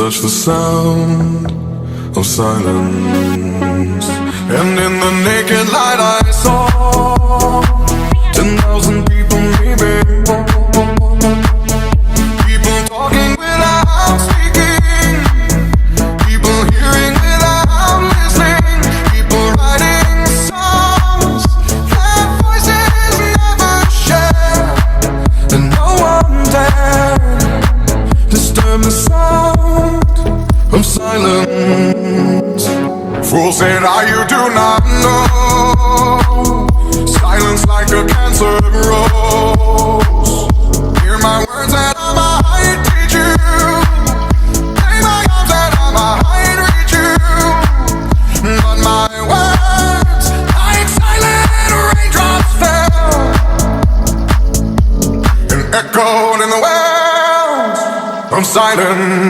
touch the sound of silence. And in the naked light I saw 10,000 people maybe. People talking without speaking, people hearing without listening, people writing songs that voices never share. And no one dared disturb the sound of silence. Fool said, you do not know. Silence like a cancer grows. Hear my words that I might teach you. Play my arms that I might reach you. But my words, like silent raindrops, fell and echoed in the wells of silence.